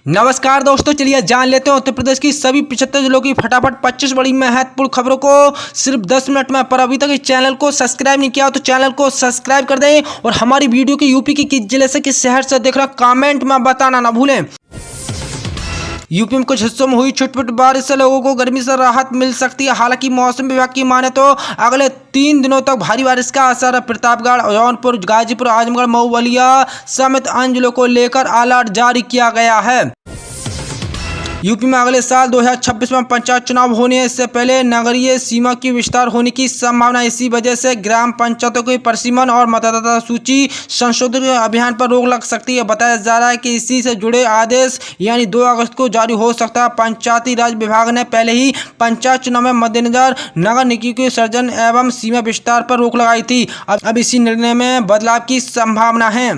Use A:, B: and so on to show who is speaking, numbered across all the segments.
A: नमस्कार दोस्तों, चलिए जान लेते हैं उत्तर प्रदेश की सभी 75 जिलों की फटाफट 25 बड़ी महत्वपूर्ण खबरों को सिर्फ 10 मिनट में। पर अभी तक इस चैनल को सब्सक्राइब नहीं किया तो चैनल को सब्सक्राइब कर दें और हमारी वीडियो की यूपी की किस जिले से किस शहर से देख रहे हैं कमेंट में बताना ना भूलें। यूपी में कुछ हिस्सों में हुई छुटपुट बारिश से लोगों को गर्मी से राहत मिल सकती है। हालांकि मौसम विभाग की माने तो अगले 3 दिनों तक भारी बारिश का असर है। प्रतापगढ़, जौनपुर, गाजीपुर, आजमगढ़, मऊ, बलिया समेत अन्य जिलों को लेकर अलर्ट जारी किया गया है। यूपी में अगले साल 2026 में पंचायत चुनाव होने इससे पहले नगरीय सीमा की विस्तार होने की संभावना। इसी वजह से ग्राम पंचायतों के परिसीमन और मतदाता सूची संशोधन अभियान पर रोक लग सकती है। बताया जा रहा है कि इसी से जुड़े आदेश यानी 2 अगस्त को जारी हो सकता है। पंचायती राज विभाग ने पहले ही पंचायत चुनाव में मद्देनजर नगर निकायों के सृजन एवं सीमा विस्तार पर रोक लगाई थी। अब इसी निर्णय में बदलाव की संभावना है।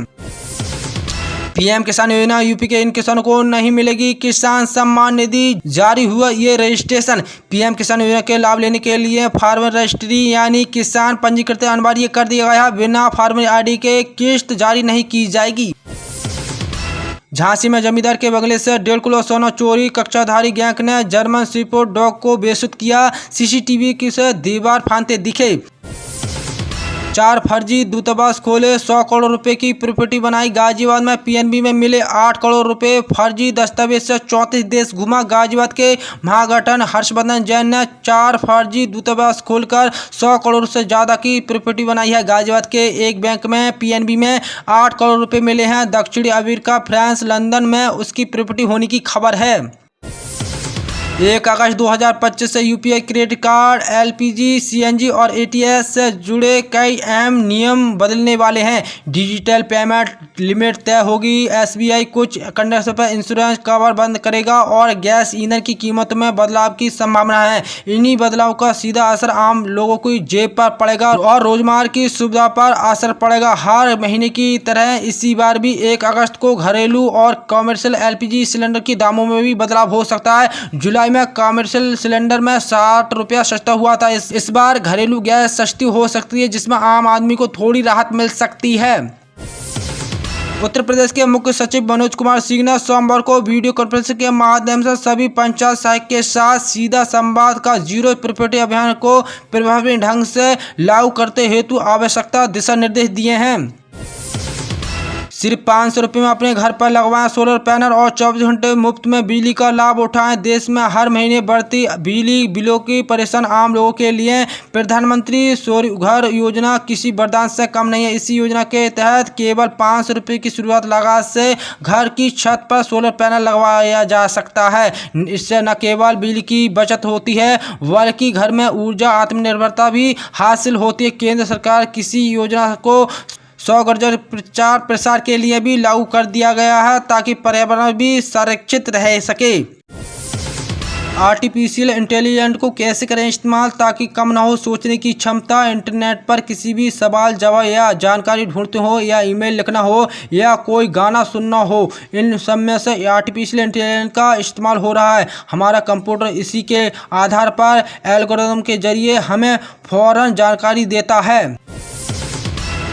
A: पीएम किसान योजना, यूपी के इन किसानों को नहीं मिलेगी किसान सम्मान निधि। जारी हुआ ये रजिस्ट्रेशन। पीएम किसान योजना के लाभ लेने के लिए फार्मर रजिस्ट्री यानी किसान पंजीकृत अनिवार्य कर दिया गया है। बिना फार्मर आईडी के किस्त जारी नहीं की जाएगी। झांसी में जमींदार के बंगले से 1.5 किलो सोना चोरी। कक्षाधारी गैंग ने जर्मन शेफर्ड डॉग को बेसुध किया। सीसीटीवी की से दीवार फांदते दिखे। 4 फर्जी दूतावास खोले, 100 करोड़ रुपए की प्रॉपर्टी बनाई। गाजियाबाद में पीएनबी में मिले 8 करोड़ रुपए। फर्जी दस्तावेज से 34 देश घुमा। गाजियाबाद के महागठन हर्षवर्धन जैन ने 4 फर्जी दूतावास खोलकर 100 करोड़ से ज़्यादा की प्रॉपर्टी बनाई है। गाजियाबाद के एक बैंक में पीएनबी में 8 करोड़ रुपए मिले हैं। दक्षिणी अमेरिका, फ्रांस, लंदन में उसकी प्रॉपर्टी होने की खबर है। 1 अगस्त 2025 से UPI credit card, LPG, CNG और एटीएस से जुड़े कई अहम नियम बदलने वाले हैं। डिजिटल पेमेंट लिमिट तय होगी। एसबीआई कुछ कंडक्शन पर इंश्योरेंस कवर बंद करेगा और गैस ईंधन की कीमतों में बदलाव की संभावना है। इन्हीं बदलाव का सीधा असर आम लोगों की जेब पर पड़ेगा और रोजमर्रा की सुविधा पर असर पड़ेगा। हर महीने की तरह इसी बार भी 1 अगस्त को घरेलू और कॉमर्शियल एलपीजी सिलेंडर के दामों में भी बदलाव हो सकता है। जुलाई में कॉमर्शियल सिलेंडर में 60 रुपया सस्ता हुआ था। इस बार घरेलू गैस सस्ती हो सकती है, जिसमें आम आदमी को थोड़ी राहत मिल सकती है। उत्तर प्रदेश के मुख्य सचिव मनोज कुमार सिंह ने सोमवार को वीडियो कॉन्फ्रेंसिंग के माध्यम से सभी पंचायत सहायक के साथ सीधा संवाद का जीरो प्रॉपर्टी अभियान को प्रभावी ढंग से लागू करते हेतु आवश्यकता दिशा निर्देश दिए हैं। सिर्फ 500 रुपये में अपने घर पर लगवाएं सोलर पैनल और 24 घंटे मुफ्त में बिजली का लाभ उठाएं। देश में हर महीने बढ़ती बिजली बिलों की परेशान आम लोगों के लिए प्रधानमंत्री सौर घर योजना किसी वरदान से कम नहीं है। इसी योजना के तहत केवल 500 रुपये की शुरुआत लागत से घर की छत पर सोलर पैनल लगवाया जा सकता है। इससे न केवल बिजली की बचत होती है बल्कि घर में ऊर्जा आत्मनिर्भरता भी हासिल होती है। केंद्र सरकार किसी योजना को 100 गज प्रचार प्रसार के लिए भी लागू कर दिया गया है ताकि पर्यावरण भी संरक्षित रह सके। आर्टिफिशियल इंटेलिजेंस को कैसे करें इस्तेमाल ताकि कम ना हो सोचने की क्षमता। इंटरनेट पर किसी भी सवाल जवाब या जानकारी ढूंढते हो या ईमेल लिखना हो या कोई गाना सुनना हो, इन सब में से आर्टिफिशियल इंटेलिजेंस का इस्तेमाल हो रहा है। हमारा कंप्यूटर इसी के आधार पर एल्गोरिथम के जरिए हमें फौरन जानकारी देता है।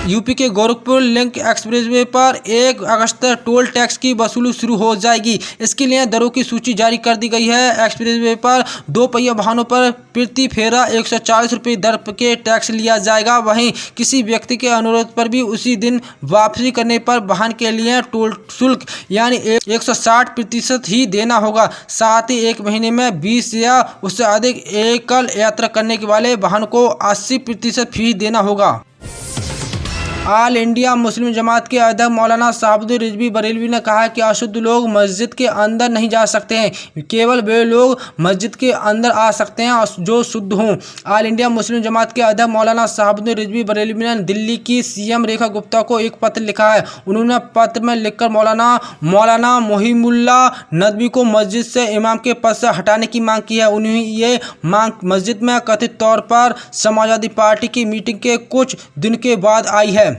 A: यूपी के गोरखपुर लिंक एक्सप्रेसवे पर 1 अगस्त से टोल टैक्स की वसूली शुरू हो जाएगी। इसके लिए दरों की सूची जारी कर दी गई है। एक्सप्रेसवे पर 2 पहिया वाहनों पर प्रति फेरा 140 रुपये दर के टैक्स लिया जाएगा। वहीं किसी व्यक्ति के अनुरोध पर भी उसी दिन वापसी करने पर वाहन के लिए टोल शुल्क यानी 160% ही देना होगा। साथ ही 1 महीने में 20 या उससे अधिक एकल यात्रा करने वाले वाहन को 80% फीस देना होगा। ऑल इंडिया मुस्लिम जमात के अध्यक्ष मौलाना शहाबुद्दीन रिजवी बरेलवी ने कहा कि अशुद्ध लोग मस्जिद के अंदर नहीं जा सकते हैं, केवल वे लोग मस्जिद के अंदर आ सकते हैं जो शुद्ध हों। ऑल इंडिया मुस्लिम जमात के अध्यक्ष मौलाना शहाबुद्दीन रिजवी बरेलवी ने दिल्ली की सीएम रेखा गुप्ता को एक पत्र लिखा है। उन्होंने पत्र में लिखकर मौलाना मोहिमुल्ला नदवी को मस्जिद से इमाम के पद से हटाने की मांग की है। उन्हें ये मांग मस्जिद में कथित तौर पर समाजवादी पार्टी की मीटिंग के कुछ दिन के बाद आई है।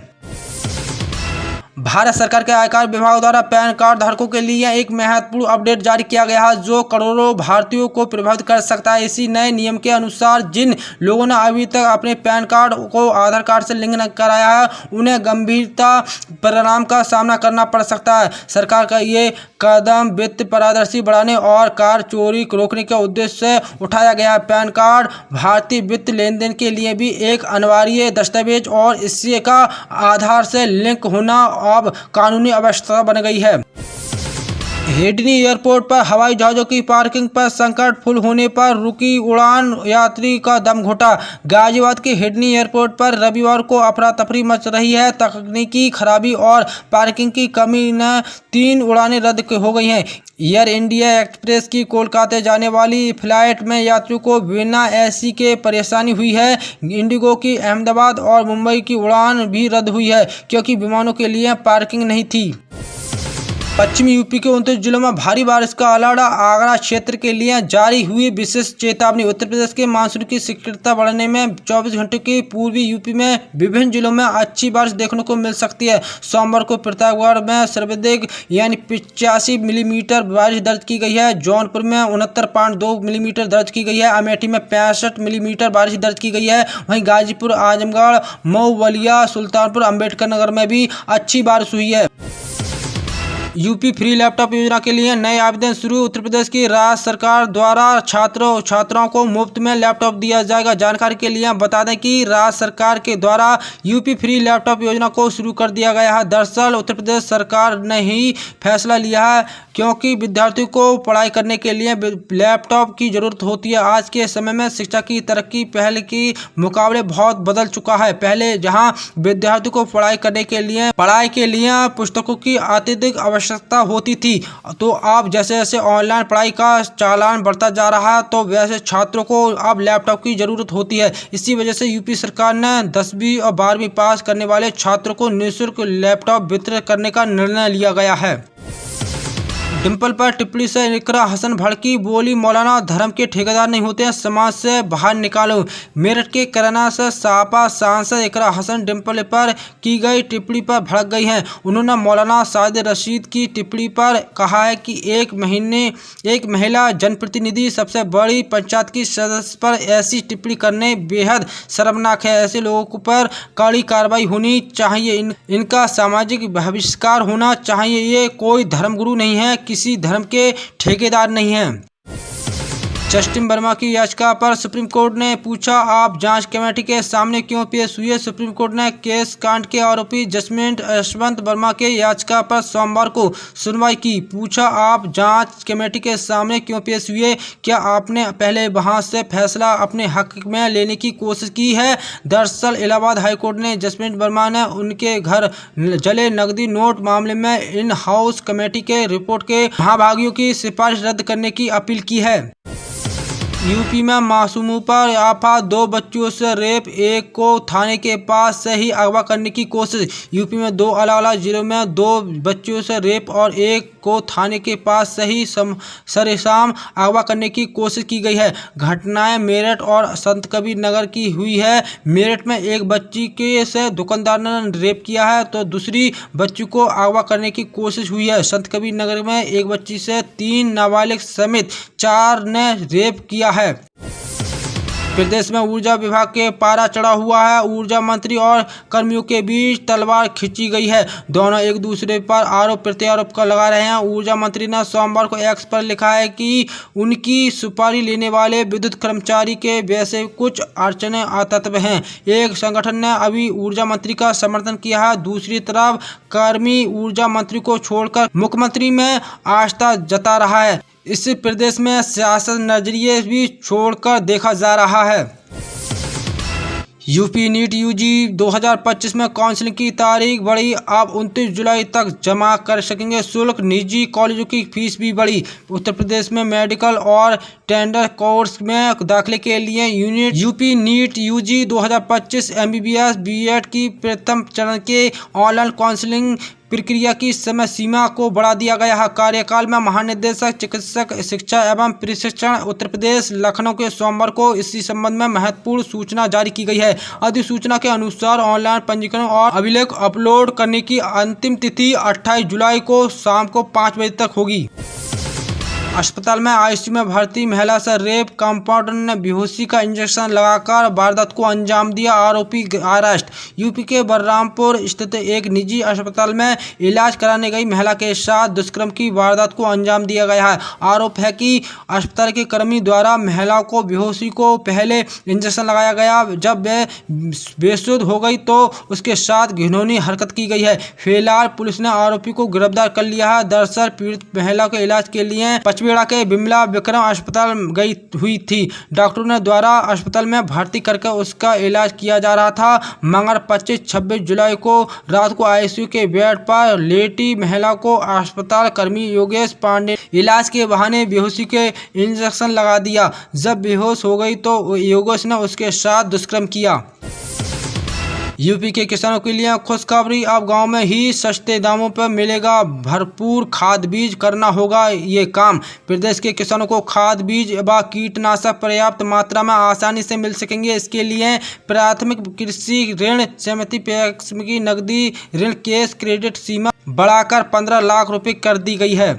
A: भारत सरकार के आयकर विभाग द्वारा पैन कार्ड धारकों के लिए एक महत्वपूर्ण अपडेट जारी किया गया है जो करोड़ों भारतीयों को प्रभावित कर सकता है। इसी नए नियम के अनुसार जिन लोगों ने अभी तक अपने पैन कार्ड को आधार कार्ड से लिंक नहीं कराया है उन्हें गंभीरता परिणाम का सामना करना पड़ सकता है। सरकार का ये कदम वित्त पारदर्शी बढ़ाने और कार चोरी रोकने के उद्देश्य से उठाया गया है। पैन कार्ड भारतीय वित्त लेन देन के लिए भी एक अनिवार्य दस्तावेज और इससे का आधार से लिंक होना अब कानूनी आवश्यकता बन गई है। हिडनी एयरपोर्ट पर हवाई जहाज़ों की पार्किंग पर संकट, फुल होने पर रुकी उड़ान, यात्री का दम घुटा। गाजियाबाद के हिडनी एयरपोर्ट पर रविवार को अफरा तफरी मच रही है। तकनीकी खराबी और पार्किंग की कमी ने 3 उड़ानें रद्द हो गई हैं। एयर इंडिया एक्सप्रेस की कोलकाता जाने वाली फ्लाइट में यात्रियों को बिना एसी के परेशानी हुई है। इंडिगो की अहमदाबाद और मुंबई की उड़ान भी रद्द हुई है क्योंकि विमानों के लिए पार्किंग नहीं थी। पश्चिमी यूपी के 29 जिलों में भारी बारिश का अलर्ट। आगरा क्षेत्र के लिए जारी हुई विशेष चेतावनी। उत्तर प्रदेश के मानसून की सक्रियता बढ़ने में 24 घंटों के पूर्वी यूपी में विभिन्न जिलों में अच्छी बारिश देखने को मिल सकती है। सोमवार को प्रतापगढ़ में सर्वाधिक यानी 85 मिलीमीटर बारिश दर्ज की गई है। जौनपुर में 69.2 मिलीमीटर दर्ज की गई है। अमेठी में 65 मिलीमीटर बारिश दर्ज की गई है। वहीं गाजीपुर, आजमगढ़, मऊ, बलिया, सुल्तानपुर, अम्बेडकर नगर में भी अच्छी बारिश हुई है। यूपी फ्री लैपटॉप योजना के लिए नए आवेदन शुरू। उत्तर प्रदेश की राज्य सरकार द्वारा छात्रों को मुफ्त में लैपटॉप दिया जाएगा। जानकारी के लिए बता दें कि राज्य सरकार के द्वारा यूपी फ्री लैपटॉप योजना को शुरू कर दिया गया है। दरअसल उत्तर प्रदेश सरकार ने ही फैसला लिया है क्योंकि विद्यार्थियों को पढ़ाई करने के लिए लैपटॉप की ज़रूरत होती है। आज के समय में शिक्षा की तरक्की पहले के मुकाबले बहुत बदल चुका है। पहले जहां विद्यार्थियों को पढ़ाई के लिए पुस्तकों की अत्यधिक आवश्यकता होती थी, तो अब जैसे जैसे ऑनलाइन पढ़ाई का चालान बढ़ता जा रहा है तो वैसे छात्रों को अब लैपटॉप की ज़रूरत होती है। इसी वजह से यूपी सरकार ने 10वीं और 12वीं पास करने वाले छात्रों को निःशुल्क लैपटॉप वितरित करने का निर्णय लिया गया है। डिंपल पर टिप्पणी से इकरा हसन भड़की, बोली मौलाना धर्म के ठेकेदार नहीं होते, समाज से बाहर निकालो। मेरठ के करना से सापा सांसद इकरा हसन डिंपल पर की गई टिप्पणी पर भड़क गई हैं। उन्होंने मौलाना साजिद रशीद की टिप्पणी पर कहा है कि एक महिला जनप्रतिनिधि सबसे बड़ी पंचायत की सदस्य पर ऐसी टिप्पणी करने बेहद शर्मनाक है। ऐसे लोगों पर कड़ी कार्रवाई होनी चाहिए। इनका सामाजिक बहिष्कार होना चाहिए। ये कोई धर्मगुरु नहीं है, किसी धर्म के ठेकेदार नहीं हैं। जस्टिन वर्मा की याचिका पर सुप्रीम कोर्ट ने पूछा, आप जांच कमेटी के सामने क्यों पेश हुए। सुप्रीम कोर्ट ने केस कांड के आरोपी जस्टिन यशवंत वर्मा के याचिका पर सोमवार को सुनवाई की। पूछा, आप जांच कमेटी के सामने क्यों पेश हुए। क्या आपने पहले वहां से फैसला अपने हक में लेने की कोशिश की है। दरअसल इलाहाबाद हाईकोर्ट ने जस्टिन वर्मा ने उनके घर जले नकदी नोट मामले में इन हाउस कमेटी के रिपोर्ट के महाभागियों की सिफारिश रद्द करने की अपील की है। यूपी में मासूमों पर आफत, 2 बच्चियों से रेप, एक को थाने के पास से ही अगवा करने की कोशिश। यूपी में 2 अलग-अलग जिलों में 2 बच्चियों से रेप और एक को थाने के पास से ही सरेआम अगवा करने की कोशिश की गई है। घटनाएं मेरठ और संत कबीर नगर की हुई है। मेरठ में एक बच्ची के से दुकानदार ने रेप किया है तो दूसरी बच्ची को अगवा करने की कोशिश हुई है। संत कबीर नगर में एक बच्ची से 3 नाबालिग समेत 4 ने रेप किया है। प्रदेश में ऊर्जा विभाग के पारा चढ़ा हुआ है। ऊर्जा मंत्री और कर्मियों के बीच तलवार खींची गई है। दोनों एक दूसरे पर आरोप प्रत्यारोप कर लगा रहे हैं। ऊर्जा मंत्री ने सोमवार को एक्स पर लिखा है कि उनकी सुपारी लेने वाले विद्युत कर्मचारी के वैसे कुछ अड़चने तत्व हैं। एक संगठन ने अभी ऊर्जा मंत्री का समर्थन किया है, दूसरी तरफ कर्मी ऊर्जा मंत्री को छोड़कर मुख्यमंत्री में आस्था जता रहा है। इस प्रदेश में सियासत नजरिए भी छोड़कर देखा जा रहा है। यूपी नीट यूजी 2025 में काउंसलिंग की तारीख बढ़ी। अब 29 जुलाई तक जमा कर सकेंगे शुल्क। निजी कॉलेजों की फीस भी बढ़ी। उत्तर प्रदेश में मेडिकल और टेंडर कोर्स में दाखिले के लिए UP NEET UG 2025 MBBS BEd की प्रथम चरण के ऑनलाइन काउंसलिंग प्रक्रिया की समय सीमा को बढ़ा दिया गया है। कार्यकाल में महानिदेशक चिकित्सक शिक्षा एवं प्रशिक्षण उत्तर प्रदेश लखनऊ के सोमवार को इसी संबंध में महत्वपूर्ण सूचना जारी की गई है। अधिसूचना के अनुसार ऑनलाइन पंजीकरण और अभिलेख अपलोड करने की अंतिम तिथि 28 जुलाई को शाम को 5 बजे तक होगी। अस्पताल में आईसीयू में भर्ती महिला से रेप, कंपाउंडर ने बेहोशी का इंजेक्शन लगाकर वारदात को अंजाम दिया, आरोपी अरेस्ट। यूपी के बलरामपुर स्थित एक निजी अस्पताल में इलाज कराने गई महिला के साथ दुष्कर्म की वारदात को अंजाम दिया गया है। आरोप है कि अस्पताल के कर्मी द्वारा महिला को बेहोशी को पहले इंजेक्शन लगाया गया, जब वह बेसुध हो गई तो उसके साथ घिनौनी हरकत की गई है। फिलहाल पुलिस ने आरोपी को गिरफ्तार कर लिया है। दरअसल पीड़ित महिला के इलाज के लिए पचपेड़ा के बिमला विक्रम अस्पताल गई हुई थी। डॉक्टरों ने द्वारा अस्पताल में भर्ती करके उसका इलाज किया जा रहा था। मंगल 26 जुलाई को रात को आईसीयू के बेड पर लेटी महिला को अस्पताल कर्मी योगेश पांडे इलाज के बहाने बेहोशी के इंजेक्शन लगा दिया। जब बेहोश हो गई तो योगेश ने उसके साथ दुष्कर्म किया। यूपी के किसानों के लिए खुशखबरी, अब गांव में ही सस्ते दामों पर मिलेगा भरपूर खाद बीज। करना होगा ये काम। प्रदेश के किसानों को खाद बीज व कीटनाशक पर्याप्त मात्रा में आसानी से मिल सकेंगे। इसके लिए प्राथमिक कृषि ऋण समिति पैक्स की नकदी ऋण केस क्रेडिट सीमा बढ़ाकर 15 लाख रुपए कर दी गई है।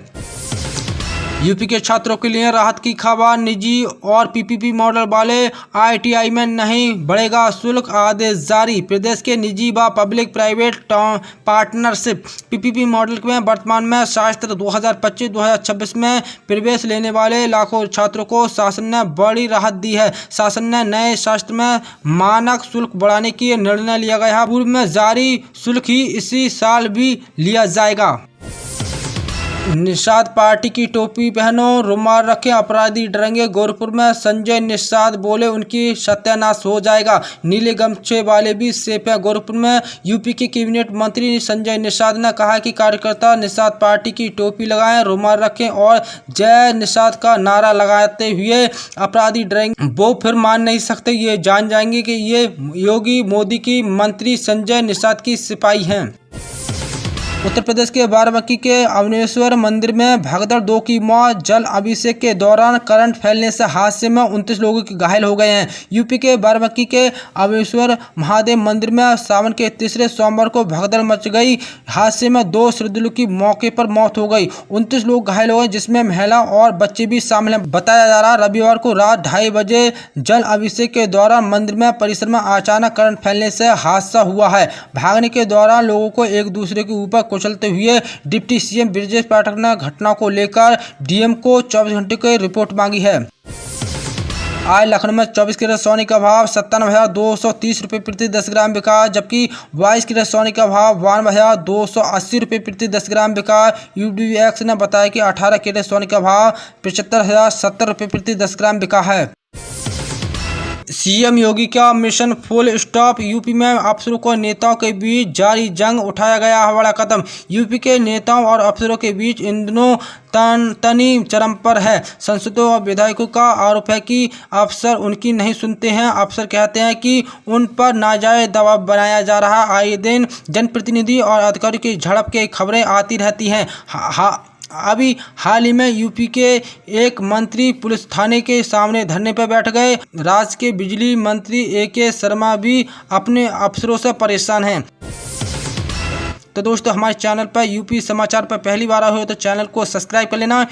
A: यूपी के छात्रों के लिए राहत की खबर, निजी और पीपीपी मॉडल वाले आईटीआई में नहीं बढ़ेगा शुल्क, आदेश जारी। प्रदेश के निजी व public private partnership PPP model में वर्तमान में सत्र 2025-2026 में प्रवेश लेने वाले लाखों छात्रों को शासन ने बड़ी राहत दी है। शासन ने नए सत्र में मानक शुल्क बढ़ाने की निर्णय लिया गया है। पूर्व में जारी शुल्क ही इसी साल भी लिया जाएगा। निषाद पार्टी की टोपी पहनो, रुमाल रखें, अपराधी डरेंगे। गोरखपुर में संजय निषाद बोले उनकी सत्यानाश हो जाएगा। नीले गमछे वाले भी सेफ है। गोरखपुर में यूपी के कैबिनेट मंत्री संजय निषाद ने कहा कि कार्यकर्ता निषाद पार्टी की टोपी लगाएं, रुमाल रखें और जय निषाद का नारा लगाते हुए अपराधी डरेंगे। वो फिर मान नहीं सकते, ये जान जाएंगे कि ये योगी मोदी की मंत्री संजय निषाद की सिपाही हैं। उत्तर प्रदेश के बाराबंकी के अवनेश्वर मंदिर में भगदड़, 2 की मौत। जल अभिषेक के दौरान करंट फैलने से हादसे में 29 लोगों की घायल हो गए हैं। यूपी के बाराबंकी के अवनेश्वर महादेव मंदिर में सावन के तीसरे सोमवार को भगदड़ मच गई। हादसे में 2 श्रद्धालुओं की मौके पर मौत हो गई। 29 लोग घायल हो गए, जिसमें महिला और बच्चे भी शामिल हैं। बताया जा रहा रविवार को रात 2:30 बजे जल अभिषेक के दौरान मंदिर में परिसर में अचानक करंट फैलने से हादसा हुआ है। भागने के दौरान लोगों को एक दूसरे के ऊपर कुचलते हुए डिप्टी सीएम ब्रजेश पाठक ने घटना को लेकर डीएम को 24 घंटे की रिपोर्ट मांगी है। आज लखनऊ में 24 कैरेट सोने का भाव 57,230 रुपये प्रति 10 ग्राम बिका, जबकि 22 कैरेट सोने का भाव 52,280 रुपये प्रति 10 ग्राम बिका। यूडीएक्स ने बताया कि 18 कैरेट सोने का भाव 75,070 रुपये प्रति 10 ग्राम बिका है। सीएम योगी का मिशन फुल स्टॉप, यूपी में अफसरों को नेताओं के बीच जारी जंग, उठाया गया बड़ा कदम। यूपी के नेताओं और अफसरों के बीच इन दिनों तनी चरम पर है। सांसदों और विधायकों का आरोप है कि अफसर उनकी नहीं सुनते हैं। अफसर कहते हैं कि उन पर नाजायज दबाव बनाया जा रहा है। आए दिन जनप्रतिनिधि और अधिकारियों की झड़प की खबरें आती रहती हैं। अभी हाल ही में यूपी के एक मंत्री पुलिस थाने के सामने धरने पर बैठ गए। राज्य के बिजली मंत्री AK शर्मा भी अपने अफसरों से परेशान हैं। तो दोस्तों, हमारे चैनल पर यूपी समाचार पर पहली बार आए हो तो चैनल को सब्सक्राइब कर लेना।